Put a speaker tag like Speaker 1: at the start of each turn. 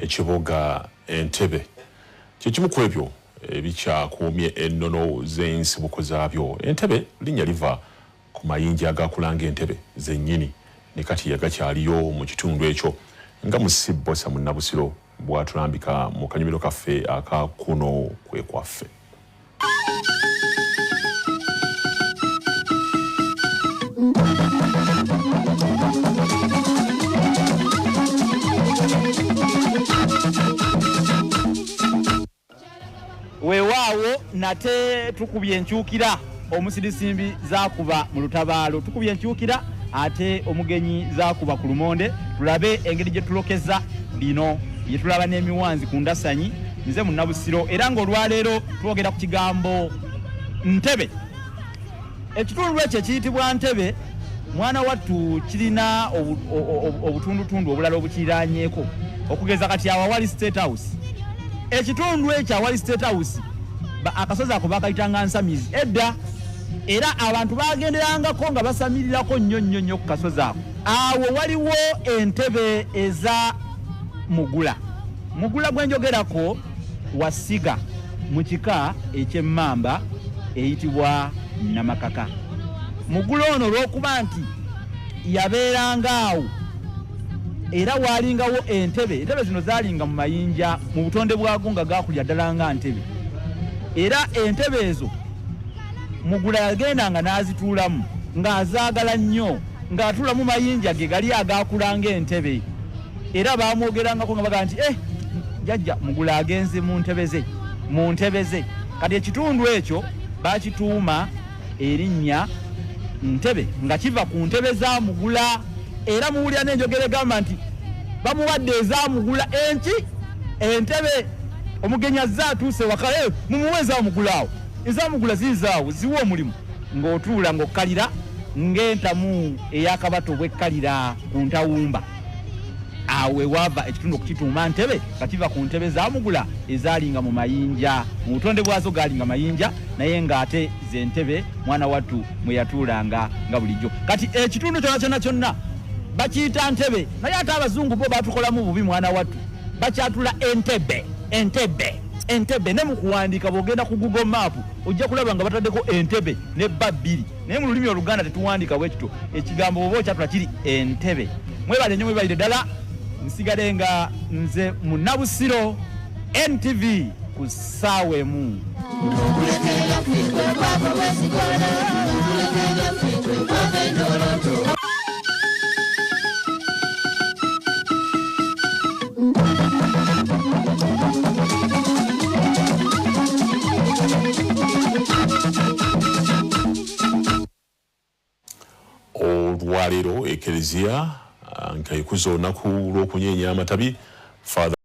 Speaker 1: ekibuga Entebbe kyekimu ku ebyo ebikyakuumye ennono z'ensibuko zaabyo. Entebbe linnya liva ku mayinja agakulanga Entebbe zennyini ne kati yagakyaliyo mu kitundu ekyo nga Musibbosa mu Nabusiro bw'atulambika mu kanyumiro kaffe aka kuno kwe kwaffe.
Speaker 2: Weewaawo nate tukubye enkyukira omusirisimbi zakuba mu lutabaalo, tukubye enkyukira ate omugenyi zakuba ku lumonde. Tulabe engeri gye tulokeza bino bye tulaba n'emiwanzi ku Ndasanyi nze mu Nabusiro, era ng'olwaleero twogera ku kigambo Ntebbe. Ekitundu ekyo ekiyitibwa Ntebbe mwana wattu kirina obutundutundu obulala obukiraanyeeko, okugeza kati awali State House. Ekitundu ekyo awali State House akasozi ako bakayitanga Nsamizi edda, era abantu bagenderangako nga basamirirako nnyo ku kasozi ako. Awo waliwo entebe eza Mugula. Mugula gwenjogerako wasiga mu kika eky'emmamba eyitibwa Namakaka. Mugula ono olw'okuba nti yabeeranga awo era waalingawo entebe zino zaalinga mu mayinja mu butonde bwago nga gaakulya ddala nga ntebe, era entebe ezo Mugula yagendanga n'azituulamu ng'azaagala nnyo, ng'atuula mu mayinja ge gali agaakulanga entebe, era baamwogerangako nga baga nti jjajja Mugula agenze mu ntebe ze. Kati ekitundu ekyo baakituuma erinnya Ntebbe nga kiva ku ntebe za Mugula, era muwulira n'enjogera egamba nti bamuwadde eza Mugula entebe. Omugenyi azze atuuse waka mumuwe eza Mugula awo. Eza Mugula zizaawo ziwa omulimu ng'otuula ng'okkalira ng'entamu ey'akabato bw'ekkalira ku ntawumba. Awe wava ekitundu okukituuma Ntebbe nga kiva ku ntebe za Mugula ezaalinga mu mayinja, mu butonde bwazo gaalinga mayinja, naye ng'ate ze Ntebbe mwana wattu mwe yatuulanga nga bulijjo. Kati ekitundu kyonna bakiyita Ntebbe, naye ate abazungu bo batukolamu bubi mwana wattu, bakyatula Entebbe. Ne mu kuwandiika bw'ogenda ku Google Map ojja kulaba nga bataddeko Entebbe ne Babbiri, naye mu lulimi Oluganda tetuwandiika bwe kityo. Ekigambo bw'oba okyatula kiri Entebbe. Mwebale nnyo, mwebalire ddala. Nsigale nga nze mu Nabusiro NTV ku ssaawa emu.
Speaker 1: Olwaleero Ekereziya nkayikuza olunaku lw'okunyeenya amatabi.